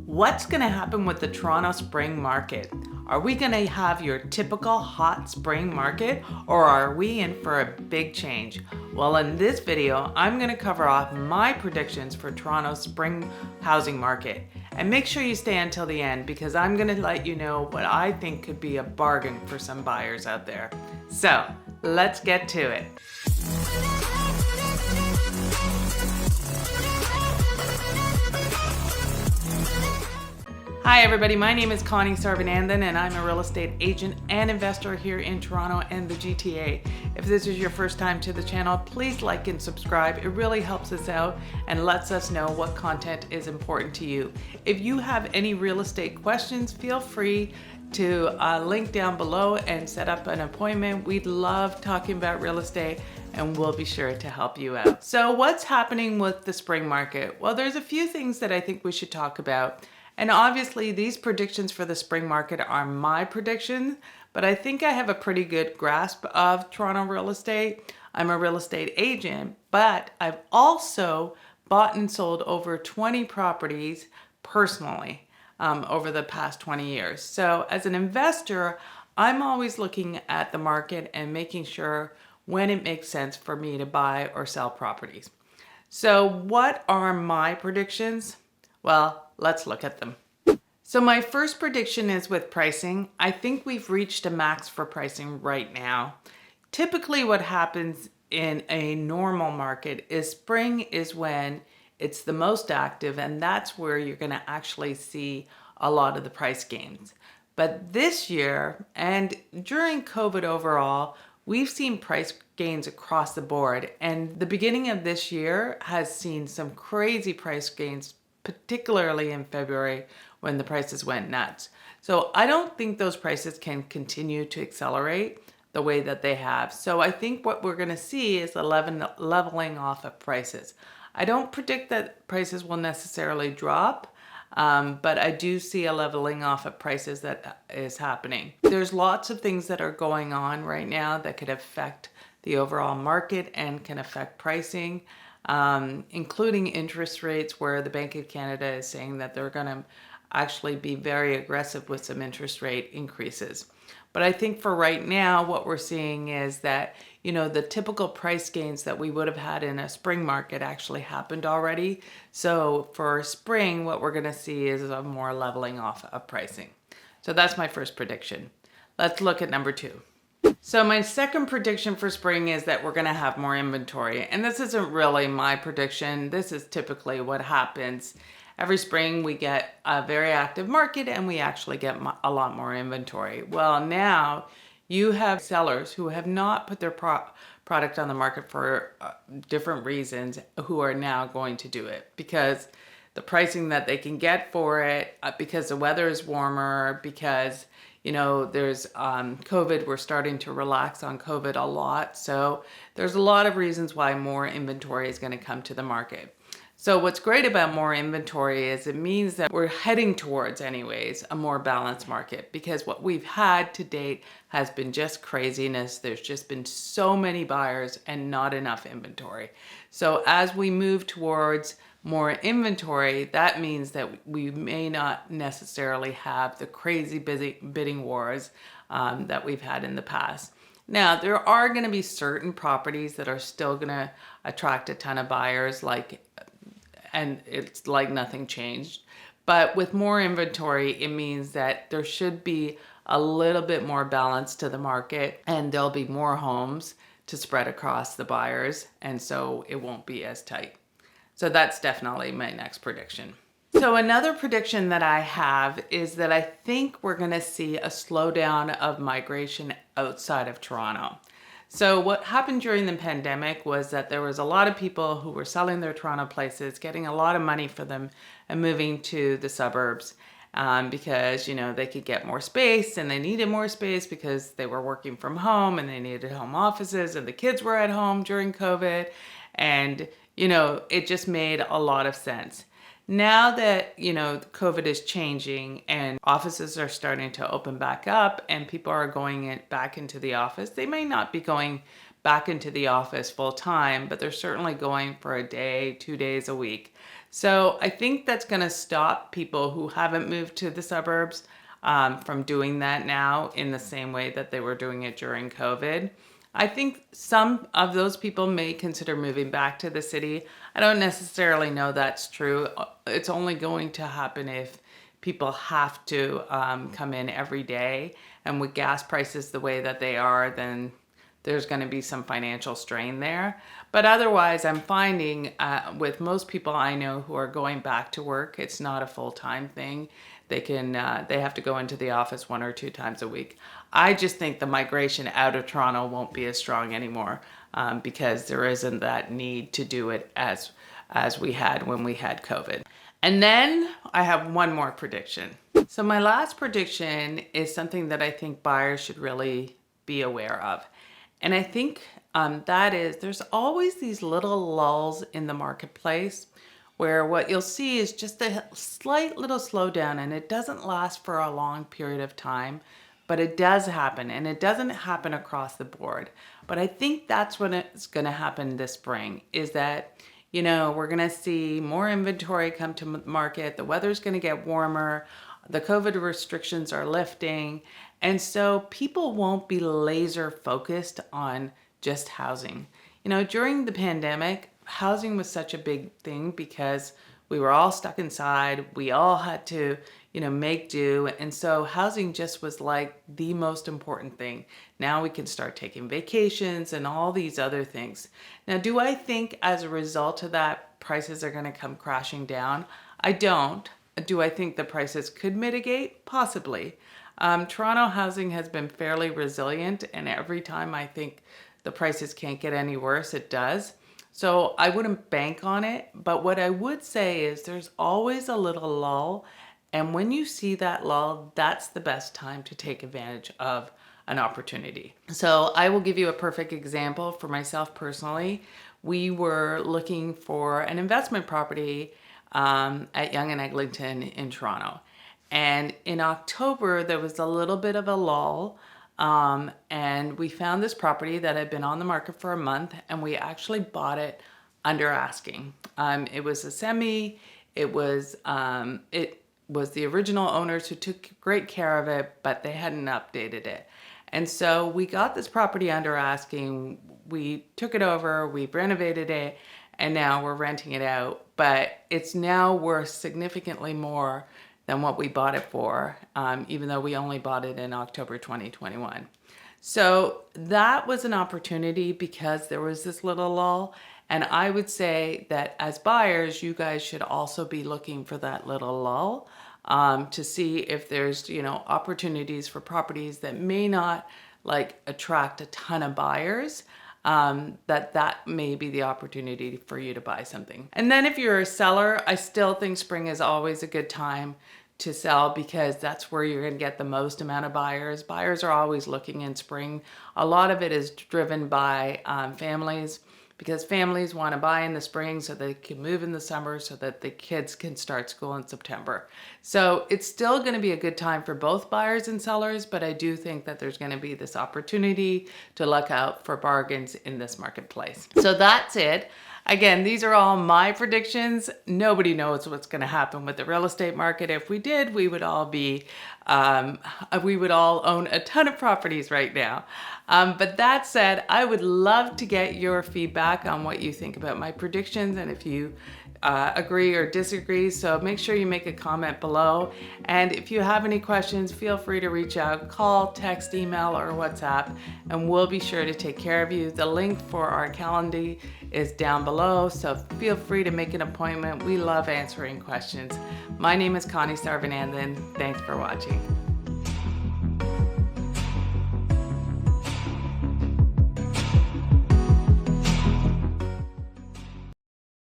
What's going to happen with the Toronto spring market? Are we going to have your typical hot spring market, or are we in for a big change? Well, in this video, I'm going to cover off my predictions for Toronto's spring housing market. And make sure you stay until the end because I'm going to let you know what I think could be a bargain for some buyers out there. So let's get to it. Hi everybody, my name is Connie Sarvanandan and I'm a real estate agent and investor here in Toronto and the GTA. If this is your first time to the channel, please like and subscribe. It really helps us out and lets us know what content is important to you. If you have any real estate questions, feel free to link down below and set up an appointment. We'd love talking about real estate and we'll be sure to help you out. So what's happening with the spring market? Well, there's a few things that I think we should talk about. And obviously these predictions for the spring market are my predictions, but I think I have a pretty good grasp of Toronto real estate. I'm a real estate agent, but I've also bought and sold over 20 properties personally over the past 20 years. So as an investor, I'm always looking at the market and making sure when it makes sense for me to buy or sell properties. So what are my predictions? Well, let's look at them. So my first prediction is with pricing. I think we've reached a max for pricing right now. Typically what happens in a normal market is spring is when it's the most active, and that's where you're going to actually see a lot of the price gains. But this year and during COVID overall, we've seen price gains across the board, and the beginning of this year has seen some crazy price gains, particularly in February when the prices went nuts. So I don't think those prices can continue to accelerate the way that they have. So I think what we're going to see is a leveling off of prices. I don't predict that prices will necessarily drop, but I do see a leveling off of prices that is happening. There's lots of things that are going on right now that could affect the overall market and can affect pricing. Including interest rates, where the Bank of Canada is saying that they're going to actually be very aggressive with some interest rate increases. But I think for right now, what we're seeing is that, the typical price gains that we would have had in a spring market actually happened already. So for spring, what we're going to see is a more leveling off of pricing. So that's my first prediction. Let's look at number two. So my second prediction for spring is that we're going to have more inventory. And this isn't really my prediction. This is typically what happens. Every spring we get a very active market and we actually get a lot more inventory. Well, now you have sellers who have not put their product on the market for different reasons who are now going to do it because the pricing that they can get for it, because the weather is warmer, because there's COVID, we're starting to relax on COVID a lot. So there's a lot of reasons why more inventory is going to come to the market. So what's great about more inventory is it means that we're heading towards, anyways, a more balanced market, because what we've had to date has been just craziness. There's just been so many buyers and not enough inventory. So as we move towards more inventory, that means that we may not necessarily have the crazy bidding wars that we've had in the past. Now, there are going to be certain properties that are still going to attract a ton of buyers, and it's like nothing changed. But with more inventory, it means that there should be a little bit more balance to the market, and there'll be more homes to spread across the buyers, and so it won't be as tight. So that's definitely my next prediction. So another prediction that I have is that I think we're going to see a slowdown of migration outside of Toronto. So what happened during the pandemic was that there was a lot of people who were selling their Toronto places, getting a lot of money for them and moving to the suburbs because, they could get more space, and they needed more space because they were working from home and they needed home offices, and the kids were at home during COVID. And it just made a lot of sense. Now that, COVID is changing and offices are starting to open back up and people are going back into the office, they may not be going back into the office full time, but they're certainly going for a day, 2 days a week. So I think that's going to stop people who haven't moved to the suburbs from doing that now in the same way that they were doing it during COVID. I think some of those people may consider moving back to the city. I don't necessarily know that's true. It's only going to happen if people have to come in every day. And with gas prices the way that they are, then there's going to be some financial strain there. But otherwise, I'm finding with most people I know who are going back to work, it's not a full-time thing. They have to go into the office 1 or 2 times a week. I just think the migration out of Toronto won't be as strong anymore because there isn't that need to do it as we had when we had COVID. And then I have one more prediction. So my last prediction is something that I think buyers should really be aware of. And I think that is, there's always these little lulls in the marketplace where what you'll see is just a slight little slowdown, and it doesn't last for a long period of time, but it does happen, and it doesn't happen across the board. But I think that's when it's gonna happen this spring, is that, you know, we're gonna see more inventory come to market, the weather's gonna get warmer, the COVID restrictions are lifting, and so people won't be laser focused on just housing. You know, during the pandemic, housing was such a big thing because we were all stuck inside. We all had to, you know, make do. And so housing just was like the most important thing. Now we can start taking vacations and all these other things. Now, do I think as a result of that, prices are going to come crashing down? I don't. Do I think the prices could mitigate? Possibly. Toronto housing has been fairly resilient, and every time I think the prices can't get any worse, it does. So I wouldn't bank on it, but what I would say is there's always a little lull, and when you see that lull, that's the best time to take advantage of an opportunity. So I will give you a perfect example for myself personally. We were looking for an investment property at Yonge and Eglinton in Toronto. And in October, there was a little bit of a lull. And we found this property that had been on the market for a month, and we actually bought it under asking. It was a semi. It was the original owners who took great care of it, but they hadn't updated it. And so we got this property under asking. We took it over, we renovated it, and now we're renting it out. But it's now worth significantly more than what we bought it for, even though we only bought it in October 2021. So that was an opportunity because there was this little lull. And I would say that as buyers, you guys should also be looking for that little lull to see if there's, you know, opportunities for properties that may not like attract a ton of buyers. That may be the opportunity for you to buy something. And then if you're a seller, I still think spring is always a good time to sell because that's where you're going to get the most amount of buyers. Buyers are always looking in spring. A lot of it is driven by families because families want to buy in the spring so they can move in the summer so that the kids can start school in September. So it's still going to be a good time for both buyers and sellers, but I do think that there's going to be this opportunity to look out for bargains in this marketplace. So that's it. Again, these are all my predictions. Nobody knows what's going to happen with the real estate market. If we did, we would all own a ton of properties right now. But that said, I would love to get your feedback on what you think about my predictions and if you agree or disagree. So make sure you make a comment below. And if you have any questions, feel free to reach out, call, text, email, or WhatsApp, and we'll be sure to take care of you. The link for our calendar is down below, so feel free to make an appointment. We love answering questions. My name is Connie Sarvanandan. Thanks for watching.